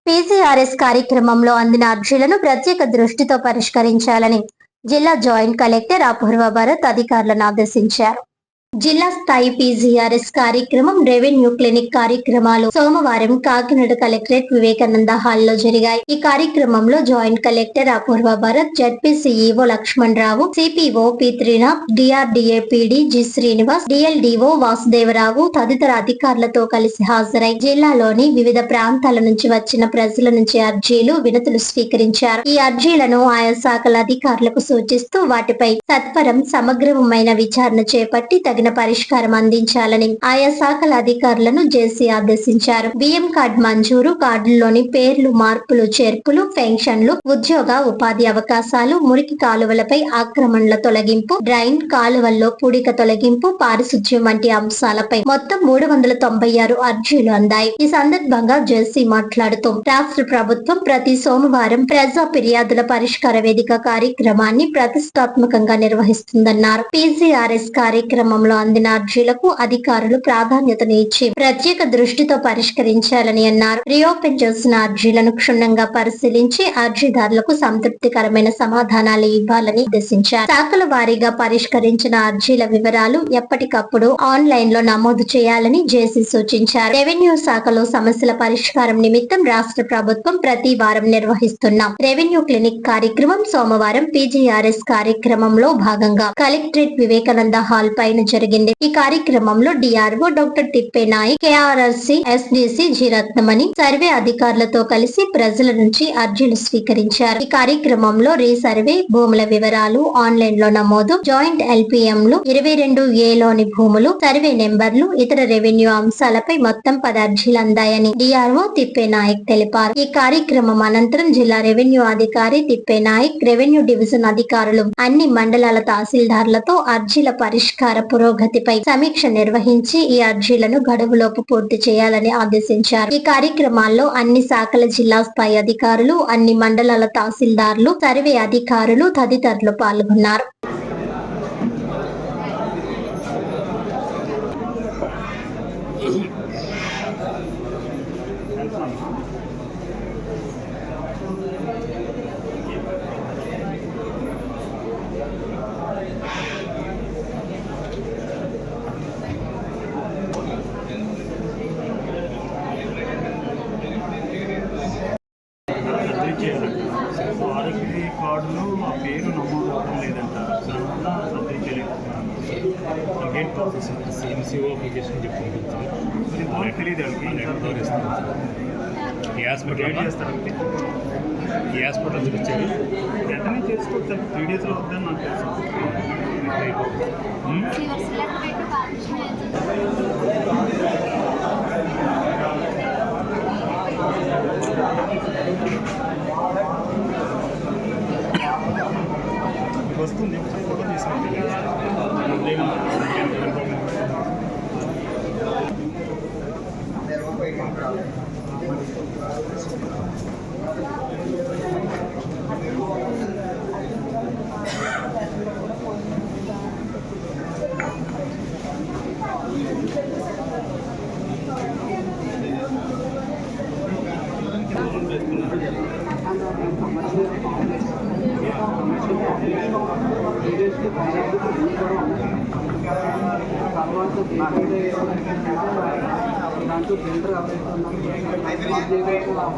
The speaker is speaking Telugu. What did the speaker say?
పీసీఆర్ఎస్ కార్యక్రమంలో అందిన అర్జీలను ప్రత్యేక దృష్టితో పరిష్కరించాలని జిల్లా జాయింట్ కలెక్టర్ అపూర్వ భరత్ అధికారులను ఆదేశించారు. జిల్లా స్థాయి పీజీఆర్ఎస్ కార్యక్రమం, రెవెన్యూ క్లినిక్ కార్యక్రమాలు సోమవారం కాకినాడ కలెక్టరేట్ వివేకానంద హాల్లో జరిగాయి. ఈ కార్యక్రమంలో joint collector Apoorva Bharat, ZP CEO Lakshman Rao, CPO P Trinath, DRDA PD G Srinivas, DLDO Vasudevarao తదితర అధికారులతో కలిసి హాజరై జిల్లాలోని వివిధ ప్రాంతాల నుంచి వచ్చిన ప్రజల నుంచి అర్జీలు, వినతులు స్వీకరించారు. ఈ అర్జీలను ఆయా శాఖల అధికారులకు సూచిస్తూ వాటిపై సత్వరం సమగ్రమైన విచారణ చేపట్టి తగిన పరిష్కారం అందించాలని ఆయా శాఖల అధికారులను జేసీ ఆదేశించారు. బియ్యం కార్డు మంజూరు, కార్డుల్లోని పేర్లు మార్పులు, చేర్పులు, పెన్షన్లు, ఉద్యోగ ఉపాధి అవకాశాలు, మురికి కాలువలపై ఆక్రమణల తొలగింపు, డ్రైన్ కాలువల్లో పూడిక తొలగింపు, పారిశుధ్యం వంటి అంశాలపై మొత్తం 396 అర్జీలు అందాయి. ఈ సందర్భంగా జేసీ మాట్లాడుతూ రాష్ట్ర ప్రభుత్వం ప్రతి సోమవారం ప్రజా ఫిర్యాదుల పరిష్కార వేదిక కార్యక్రమాన్ని ప్రతిష్టాత్మకంగా నిర్వహిస్తుందన్నారు. పీజీఆర్ఎస్ కార్యక్రమంలో అందిన అర్జీలకు అధికారులు ప్రాధాన్యతను ఇచ్చి ప్రత్యేక దృష్టితో పరిష్కరించాలని అన్నారు. రీఓపెన్ చేసిన అర్జీలను క్షుణ్ణంగా పరిశీలించి అర్జీదారులకు సంతృప్తికరమైన సమాధానాలు ఇవ్వాలని ఆదేశించారు. శాఖల వారీగా పరిష్కరించిన అర్జీల వివరాలు ఎప్పటికప్పుడు ఆన్లైన్ లో నమోదు చేయాలని జేసీ సూచించారు. రెవెన్యూ శాఖలో సమస్యల పరిష్కారం నిమిత్తం రాష్ట్ర ప్రభుత్వం ప్రతి వారం నిర్వహిస్తున్న రెవెన్యూ క్లినిక్ కార్యక్రమం సోమవారం పీజీఆర్ఎస్ కార్యక్రమంలో భాగంగా కలెక్టరేట్ వివేకానంద హాల్ పైన జరిగింది. ఈ కార్యక్రమంలో DRO doctor Thippe Nayak, KRRC SDC G Ratnamani survey అధికారులతో కలిసి ప్రజల నుంచి అర్జీలు స్వీకరించారు. ఈ కార్యక్రమంలో రీసర్వే, భూముల వివరాలు ఆన్లైన్ లో నమోదు, జాయింట్ ఎల్పీఎంలు, 22A లోని భూములు, సర్వే నెంబర్లు, ఇతర రెవెన్యూ అంశాలపై మొత్తం 10 అర్జీలు అందాయని డిఆర్ఓ తిప్పే నాయక్ తెలిపారు. ఈ కార్యక్రమం అనంతరం జిల్లా రెవెన్యూ అధికారి తిప్పే నాయక్, రెవెన్యూ డివిజన్ అధికారులు అన్ని మండలాల తహసీల్దార్లతో అర్జీల పరిష్కార పురోగతిపై సమీక్ష నిర్వహించి ఈ అర్జీలను గడువులోపు పూర్తి చేయాలని ఆదేశించారు. ఈ కార్యక్రమాల్లో అన్ని శాఖల జిల్లా స్థాయి అధికారులు, అన్ని మండలాల తహసీల్దార్లు, సర్వే అధికారులు తదితరులు పాల్గొన్నారు. ఆరోగ్య కార్డులో ఆ పేరు నమోదు అవ్వడం లేదంట. దానివల్ల సర్జరీ చేయలేకపోతున్నాను. ప్రాసెస్ ఎంసీఓ అప్లికేషన్ చెప్పి తెలియదు ఈ హాస్పిటల్ చేస్తారంటే ఈ హాస్పిటల్ చూపించారు. వెంటనే చేసుకోవచ్చు. 3 డేస్లో వద్దని నాకు తెలుసు. వస్తుంది ఫోటో తీసుకుంటే దాంట్లో జెండర్ ఎవరైతే ఉన్నారో